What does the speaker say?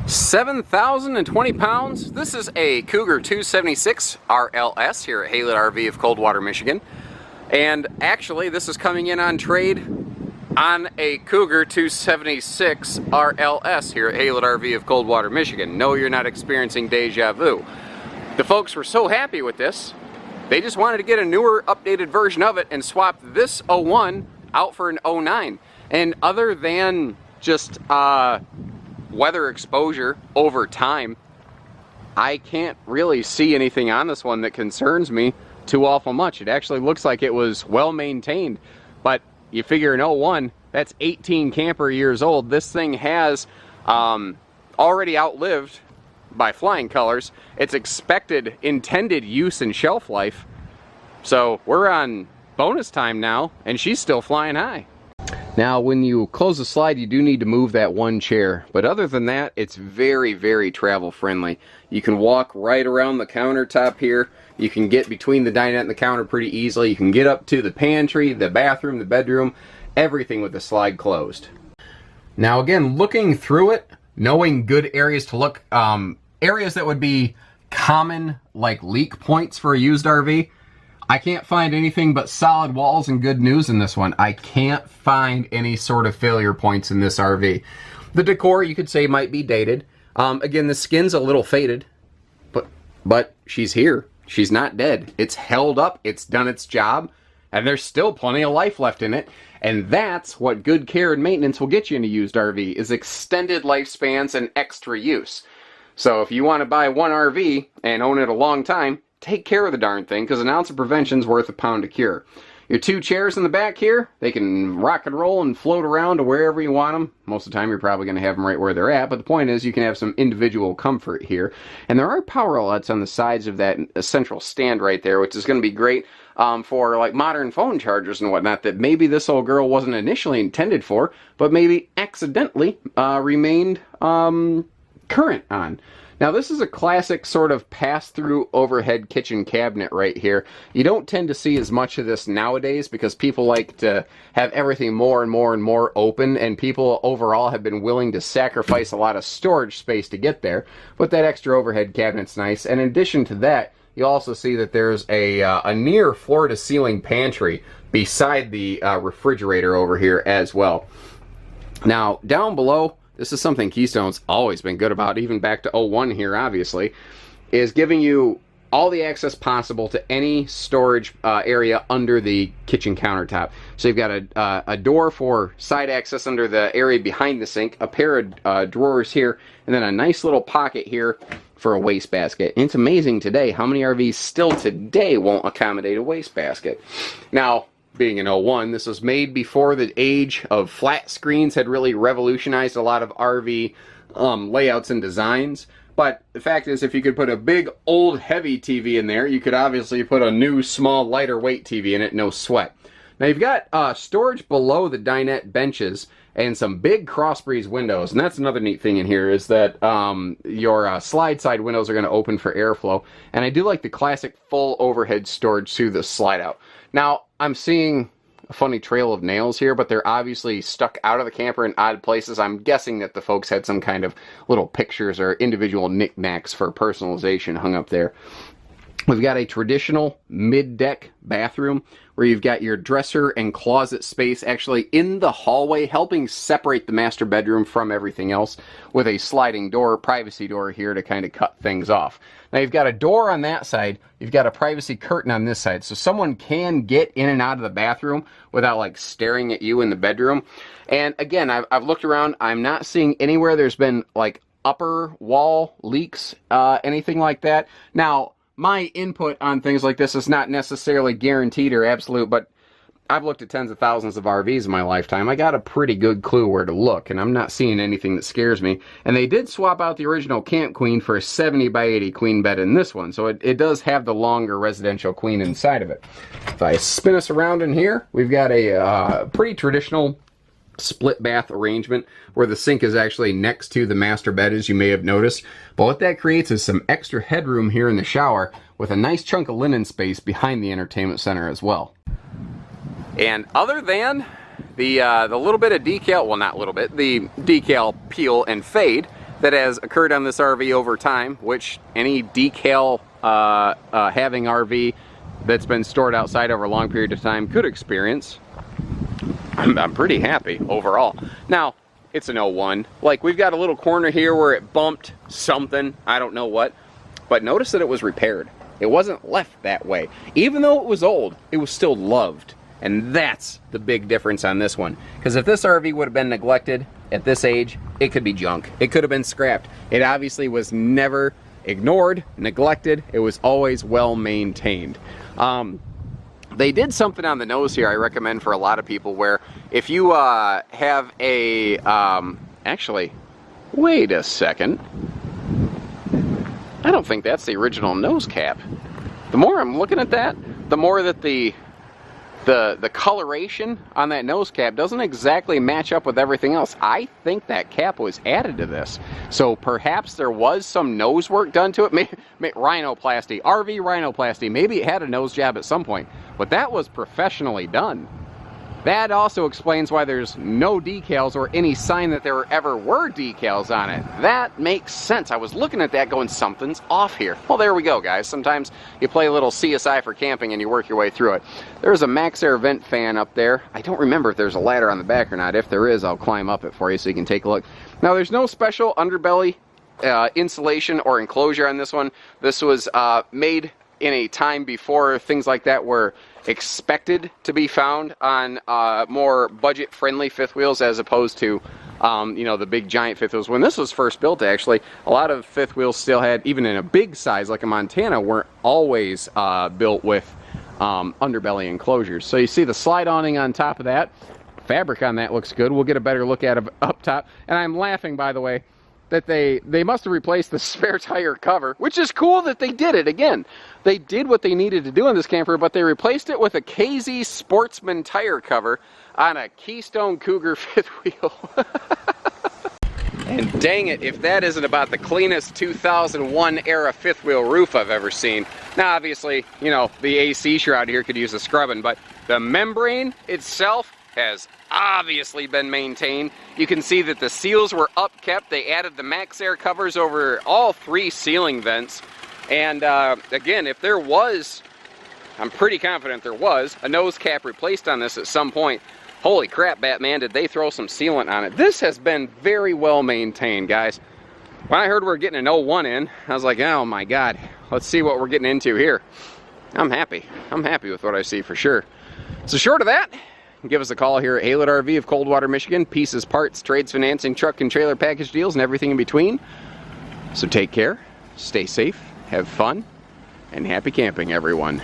7,020 pounds. This is a Cougar 276 RLS here at Haylett RV of Coldwater, Michigan. And actually, this is coming in on trade on a Cougar 276 RLS here at Haylett RV of Coldwater, Michigan. No, you're not experiencing deja vu. The folks were so happy with this, they just wanted to get a newer, updated version of it and swap this 01 out for an 09. And other than just weather exposure over time, I can't really see anything on this one that concerns me too awful much. It actually looks like it was well maintained, but you figure an 01, that's 18 camper years old. This thing has already outlived, by flying colors, its expected intended use and shelf life. So we're on bonus time now, and she's still flying high. Now, when you close the slide, you do need to move that one chair. But other than that, it's very, very travel friendly. You can walk right around the countertop here. You can get between the dinette and the counter pretty easily. You can get up to the pantry, the bathroom, the bedroom, everything with the slide closed. Now, again, looking through it, knowing good areas to look, areas that would be common, like leak points for a used RV, I can't find anything but solid walls and good news in this one. I can't find any sort of failure points in this RV. The decor, you could say, might be dated. Again, the skin's a little faded, but she's here. She's not dead. It's held up, it's done its job, and there's still plenty of life left in it. And that's what good care and maintenance will get you in a used RV, is extended lifespans and extra use. So if you want to buy one RV and own it a long time, take care of the darn thing, because an ounce of prevention's worth a pound of cure. Your two chairs in the back here, they can rock and roll and float around to wherever you want them. Most of the time you're probably going to have them right where they're at, but the point is you can have some individual comfort here. And there are power outlets on the sides of that central stand right there, which is going to be great for like modern phone chargers and whatnot that maybe this old girl wasn't initially intended for, but maybe accidentally remained current on. Now, this is a classic sort of pass-through overhead kitchen cabinet right here. You don't tend to see as much of this nowadays because people like to have everything more and more and more open, and people overall have been willing to sacrifice a lot of storage space to get there. But that extra overhead cabinet's nice. And in addition to that, you also see that there's a near floor-to-ceiling pantry beside the refrigerator over here as well. Now, down below, this is something Keystone's always been good about, even back to 01 here, obviously, is giving you all the access possible to any storage area under the kitchen countertop. So you've got a door for side access under the area behind the sink, a pair of drawers here, and then a nice little pocket here for a wastebasket. And it's amazing today how many RVs still today won't accommodate a wastebasket. Now, being an 01, this was made before the age of flat screens had really revolutionized a lot of RV layouts and designs. But the fact is, if you could put a big, old, heavy TV in there, you could obviously put a new, small, lighter weight TV in it, no sweat. Now you've got storage below the dinette benches and some big cross-breeze windows. And that's another neat thing in here, is that your slide side windows are going to open for airflow. And I do like the classic full overhead storage through the slide out. Now, I'm seeing a funny trail of nails here, but they're obviously stuck out of the camper in odd places. I'm guessing that the folks had some kind of little pictures or individual knickknacks for personalization hung up there. We've got a traditional mid-deck bathroom where you've got your dresser and closet space actually in the hallway, helping separate the master bedroom from everything else, with a sliding door, privacy door here to kind of cut things off. Now you've got a door on that side, you've got a privacy curtain on this side, so someone can get in and out of the bathroom without like staring at you in the bedroom. And again, I've looked around, I'm not seeing anywhere there's been like upper wall leaks, anything like that. Now, my input on things like this is not necessarily guaranteed or absolute, but I've looked at tens of thousands of RVs in my lifetime. I got a pretty good clue where to look, and I'm not seeing anything that scares me. And they did swap out the original Camp Queen for a 70 by 80 queen bed in this one, so it does have the longer residential queen inside of it. If I spin us around in here, we've got a pretty traditional split bath arrangement where the sink is actually next to the master bed, as you may have noticed. But what that creates is some extra headroom here in the shower with a nice chunk of linen space behind the entertainment center as well. And other than the little bit of decal, well, not little bit, the decal peel and fade, that has occurred on this RV over time, which any decal having RV that's been stored outside over a long period of time could experience. I'm pretty happy overall. Now, it's an 01. Like, we've got a little corner here where it bumped something, I don't know what, but notice that it was repaired. It wasn't left that way. Even though it was old, it was still loved. And that's the big difference on this one. Because if this RV would have been neglected at this age, it could be junk. It could have been scrapped. It obviously was never ignored, neglected. It was always well maintained. They did something on the nose here I recommend for a lot of people, where if you have a, actually, wait a second. I don't think that's the original nose cap. The more I'm looking at that, the more that the coloration on that nose cap doesn't exactly match up with everything else. I think that cap was added to this. So perhaps there was some nose work done to it. Maybe rhinoplasty, RV rhinoplasty. Maybe it had a nose job at some point. But that was professionally done. That also explains why there's no decals or any sign that there ever were decals on it. That makes sense. I was looking at that going, something's off here. Well, there we go, guys. Sometimes you play a little CSI for camping and you work your way through it. There's a Max Air vent fan up there. I don't remember if there's a ladder on the back or not. If there is, I'll climb up it for you so you can take a look. Now, there's no special underbelly insulation or enclosure on this one. This was made in a time before things like that were expected to be found on more budget-friendly fifth wheels, as opposed to you know, the big giant fifth wheels. When this was first built, actually, a lot of fifth wheels still had, even in a big size like a Montana, weren't always built with underbelly enclosures. So you see the slide awning on top of that. Fabric on that looks good. We'll get a better look at it up top. And I'm laughing, by the way, that they must have replaced the spare tire cover, which is cool that they did it. Again, they did what they needed to do in this camper, but they replaced it with a KZ Sportsman tire cover on a Keystone Cougar fifth wheel. And dang it, if that isn't about the cleanest 2001 era fifth wheel roof I've ever seen. Now, obviously, you know, the AC shroud here could use a scrubbing, but the membrane itself has obviously been maintained. You can see that the seals were upkept. They added the Max Air covers over all 3 ceiling vents. And again, if there was, I'm pretty confident there was, a nose cap replaced on this at some point. Holy crap, Batman, did they throw some sealant on it. This has been very well maintained, guys. When I heard we were getting an 01 in, I was like, oh my God, let's see what we're getting into here. I'm happy. I'm happy with what I see for sure. So short of that, give us a call here at Haylett RV of Coldwater, Michigan. Pieces, parts, trades, financing, truck and trailer package deals, and everything in between. So take care, stay safe, have fun, and happy camping, everyone.